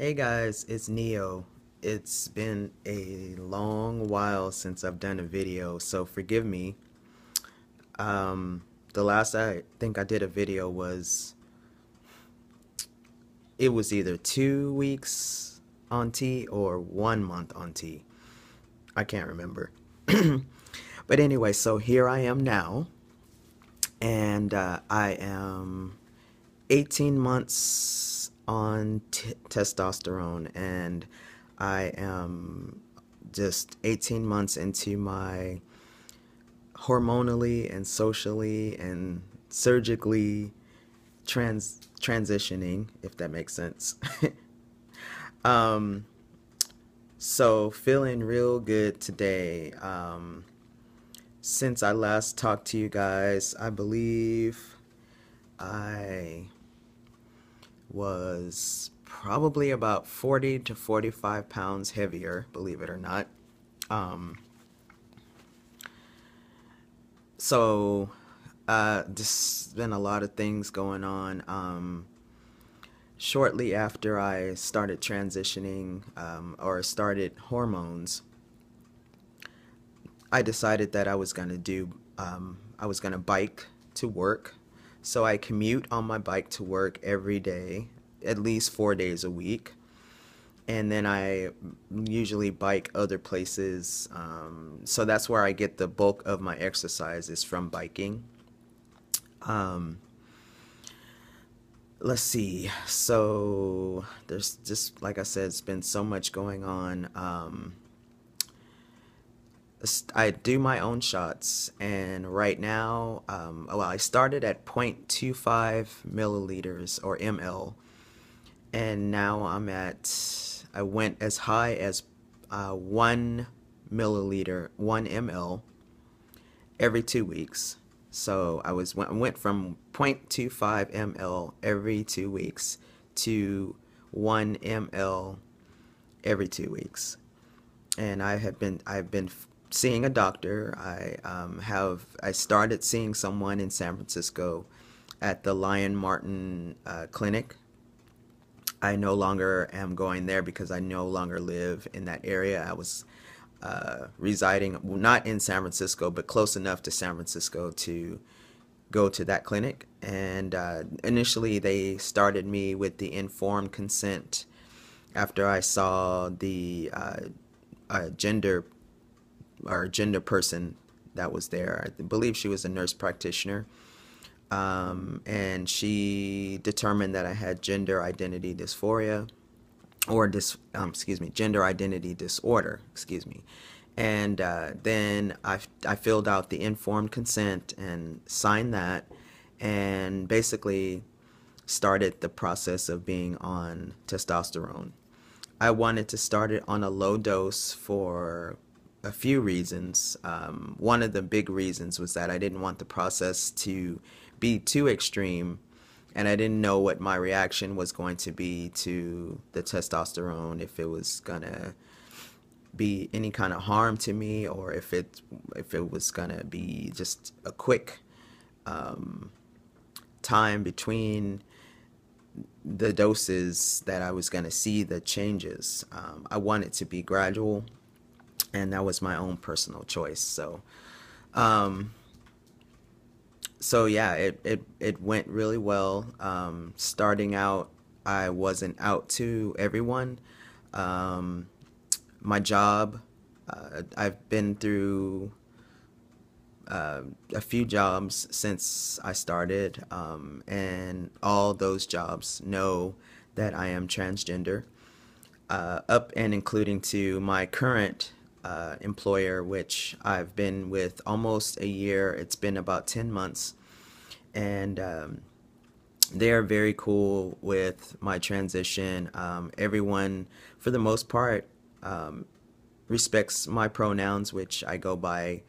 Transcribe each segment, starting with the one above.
Hey guys, it's Neo. It's been a long while since I've done a video, so forgive me. The last I think I did a video was it was either 2 weeks on T or 1 month on T. I can't remember. But anyway, so here I am now, and I am 18 months on testosterone, and I am just 18 months into my hormonally and socially and surgically transitioning, if that makes sense. um, so feeling real good today. Since I last talked to you guys, I believe I was probably about 40 to 45 pounds heavier, believe it or not. Um, so there's been a lot of things going on. Shortly after I started transitioning or started hormones, I decided that I was going to bike to work. So I commute on my bike to work every day, at least 4 days a week. And then I usually bike other places. So that's where I get the bulk of my exercise is from biking. Um, let's see. So there's just, like I said, it's been so much going on. I do my own shots, and right now, well, I started at 0.25 milliliters or ml, and now I went as high as 1 milliliter, 1 ml every 2 weeks. So I went from 0.25 ml every 2 weeks to 1 ml every 2 weeks. And I've been seeing a doctor. I started seeing someone in San Francisco at the Lion Martin clinic. I no longer am going there because I no longer live in that area. I was residing, well, not in San Francisco, but close enough to San Francisco to go to that clinic. And initially, they started me with the informed consent after I saw the gender person that was there. I believe she was a nurse practitioner. And she determined that I had gender identity dysphoria, or gender identity disorder, excuse me. And then I filled out the informed consent and signed that, and basically started the process of being on testosterone. I wanted to start it on a low dose for a few reasons. One of the big reasons was that I didn't want the process to be too extreme, and I didn't know what my reaction was going to be to the testosterone, if it was gonna be any kind of harm to me, or if it was gonna be just a quick time between the doses that I was gonna see the changes. I want it to be gradual, and that was my own personal choice. Um, so yeah, it went really well. Starting out, I wasn't out to everyone. Um, my job, I've been through a few jobs since I started, and all those jobs know that I am transgender, up and including to my current employer, which I've been with almost a year. It's been about 10 months, and they're very cool with my transition. Everyone, for the most part, respects my pronouns, which I go by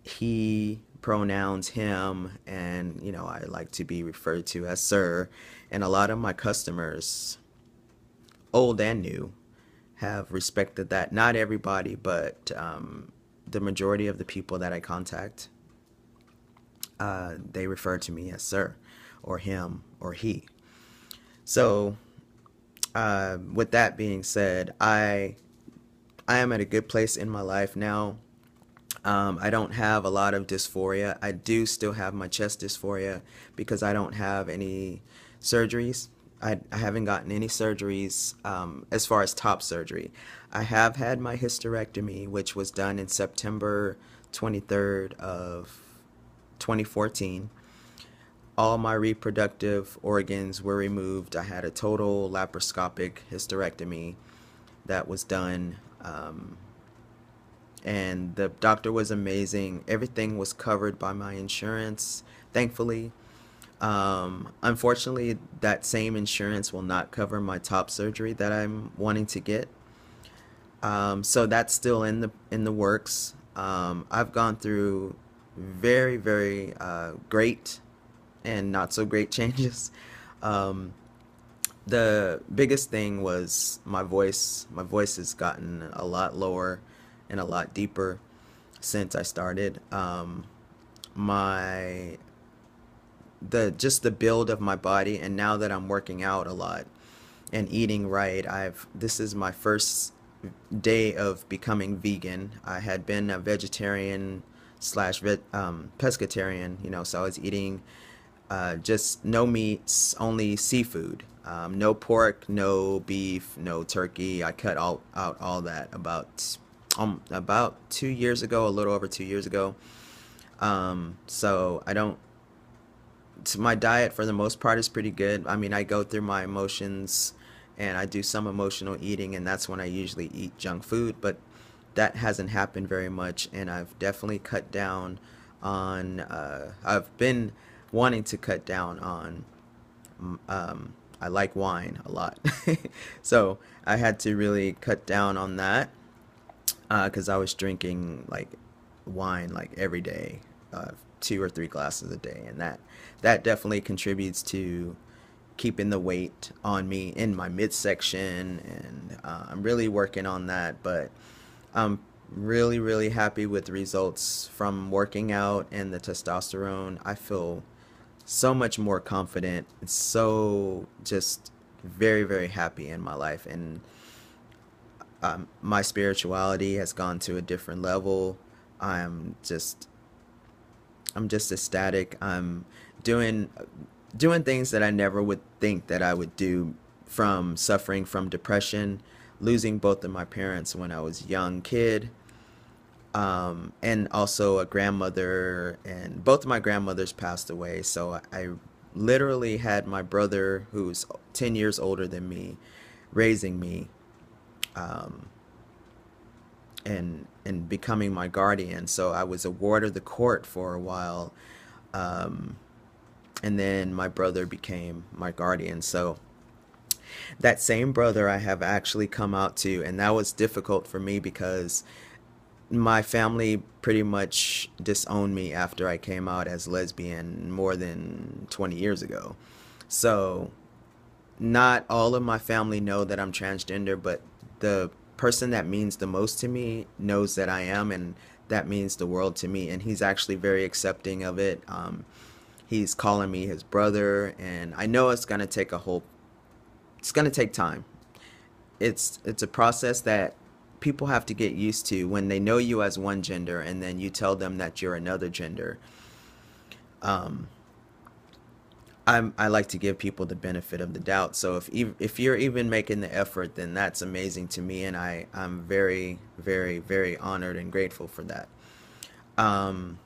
he pronouns, him, and I like to be referred to as sir. And a lot of my customers, old and new, have respected that. Not everybody, but the majority of the people that I contact, they refer to me as sir, or him, or he. So With that being said, I am at a good place in my life now. I don't have a lot of dysphoria. I do still have my chest dysphoria because I don't have any surgeries. I haven't gotten any surgeries as far as top surgery. I have had my hysterectomy, which was done in September 23rd of 2014. All my reproductive organs were removed. I had a total laparoscopic hysterectomy that was done. And the doctor was amazing. Everything was covered by my insurance, thankfully. Unfortunately, that same insurance will not cover my top surgery that I'm wanting to get. So that's still in the works. I've gone through very, very great and not so great changes. Um, the biggest thing was my voice. My voice has gotten a lot lower and a lot deeper since I started. My the just the build of my body, and now that I'm working out a lot and eating right, I've this is my first day of becoming vegan. I had been a vegetarian slash pescatarian, so I was eating just no meats, only seafood. No pork, no beef, no turkey. I cut out all that about 2 years ago, a little over 2 years ago. So I don't. So my diet for the most part is pretty good. I mean, I go through my emotions and I do some emotional eating, and that's when I usually eat junk food. But that hasn't happened very much, and I've definitely cut down on. I've been wanting to cut down on. I like wine a lot, so I had to really cut down on that because I was drinking like wine like every day, 2 or 3 glasses a day, and that definitely contributes to keeping the weight on me in my midsection, and I'm really working on that. But I'm really, really happy with the results from working out and the testosterone. I feel so much more confident and so just very, very happy in my life. And my spirituality has gone to a different level. I'm just I'm just ecstatic. I'm doing doing things that I never would think that I would do, from suffering from depression, losing both of my parents when I was a young kid, and also a grandmother, and both of my grandmothers passed away. So I literally had my brother, who's 10 years older than me, raising me, um, and becoming my guardian. So I was a ward of the court for a while, um, and then my brother became my guardian. So that same brother I have actually come out to, and that was difficult for me because my family pretty much disowned me after I came out as lesbian more than 20 years ago. So not all of my family know that I'm transgender, but the person that means the most to me knows that I am, and that means the world to me. And he's actually very accepting of it. He's calling me his brother, and I know it's gonna take time. It's a process that people have to get used to when they know you as one gender and then you tell them that you're another gender. Um, I like to give people the benefit of the doubt. So if you're even making the effort, then that's amazing to me, and I'm very, very, very honored and grateful for that. Um,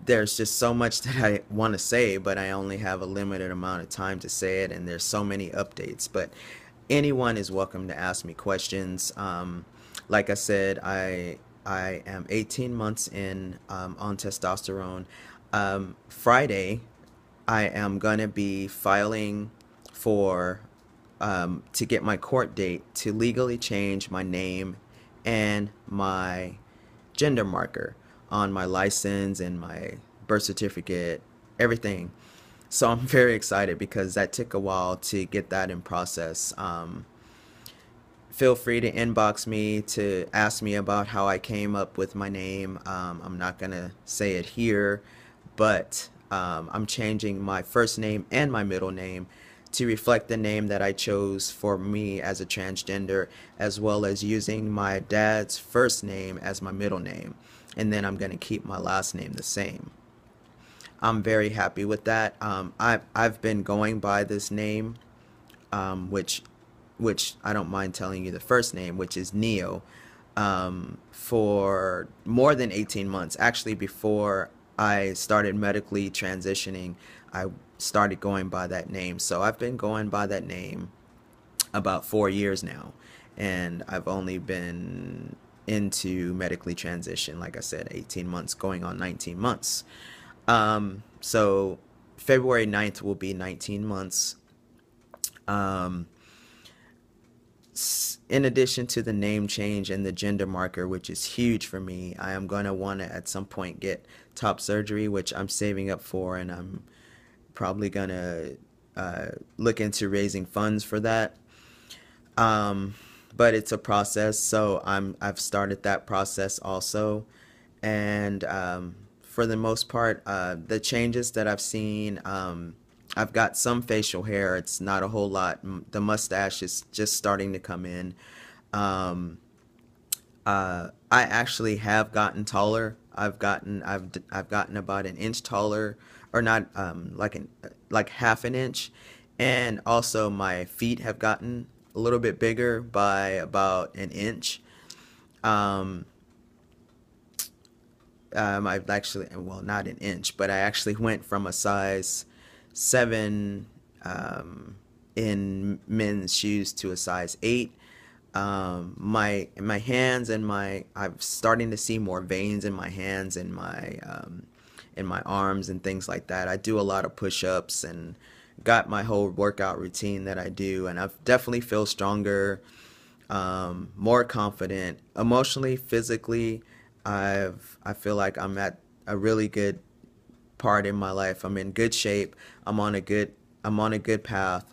there's just so much that I want to say, but I only have a limited amount of time to say it, and there's so many updates. But anyone is welcome to ask me questions. Like I said, I am 18 months in, on testosterone. Friday, I am gonna be filing for to get my court date to legally change my name and my gender marker on my license and my birth certificate, everything. So I'm very excited because that took a while to get that in process. Feel free to inbox me to ask me about how I came up with my name. I'm not gonna say it here, but I'm changing my first name and my middle name to reflect the name that I chose for me as a transgender, as well as using my dad's first name as my middle name. And then I'm going to keep my last name the same. I'm very happy with that. I've been going by this name, which I don't mind telling you the first name, which is Neo, for more than 18 months. Actually, before I started medically transitioning, I started going by that name. So I've been going by that name about 4 years now, and I've only been into medically transition, like I said, 18 months, going on 19 months. So February 9th will be 19 months. Um, in addition to the name change and the gender marker, which is huge for me, I am going to want to at some point get top surgery, which I'm saving up for, and I'm probably going to look into raising funds for that. But it's a process, so I've started that process also. And for the most part, the changes that I've seen, I've got some facial hair. It's not a whole lot. The mustache is just starting to come in. I actually have gotten taller. I've gotten about an inch taller, or not, like half an inch, and also my feet have gotten a little bit bigger by about an inch. Um, I've actually, well, not an inch, but I actually went from a size 7 in men's shoes to a size 8. My hands and I'm starting to see more veins in my hands and in my arms and things like that. I do a lot of push-ups and got my whole workout routine that I do, and I definitely feel stronger, more confident, emotionally, physically. I feel like I'm at a really good part in my life. I'm in good shape. I'm on a good path.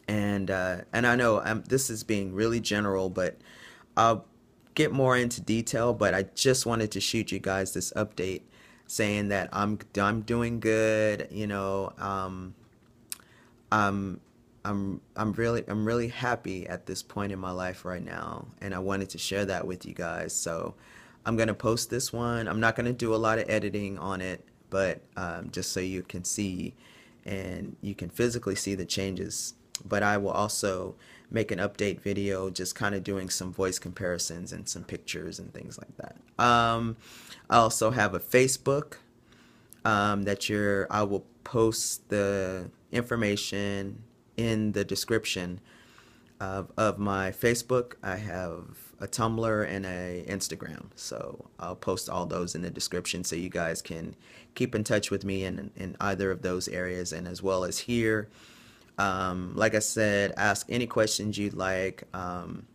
And I know this is being really general, but I'll get more into detail. But I just wanted to shoot you guys this update, saying that I'm doing good. You know, I'm I'm really happy at this point in my life right now, and I wanted to share that with you guys. So I'm gonna post this one. I'm not gonna do a lot of editing on it, but just so you can see and you can physically see the changes. But I will also make an update video just kind of doing some voice comparisons and some pictures and things like that. I also have a Facebook I will post the information in the description of my Facebook. I have a Tumblr and a Instagram, so I'll post all those in the description so you guys can keep in touch with me in either of those areas, and as well as here. Like I said, ask any questions you'd like, and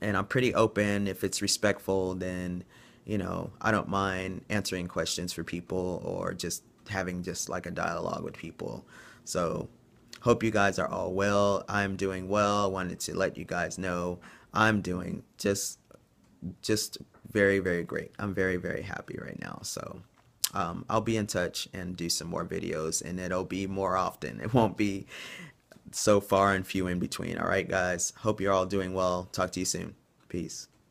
I'm pretty open. If it's respectful, then I don't mind answering questions for people or just having just like a dialogue with people. So hope you guys are all well. I'm doing well. I wanted to let you guys know I'm doing just very, very great. I'm very, very happy right now. So I'll be in touch and do some more videos, and it'll be more often. It won't be so far and few in between. All right, guys. Hope you're all doing well. Talk to you soon. Peace.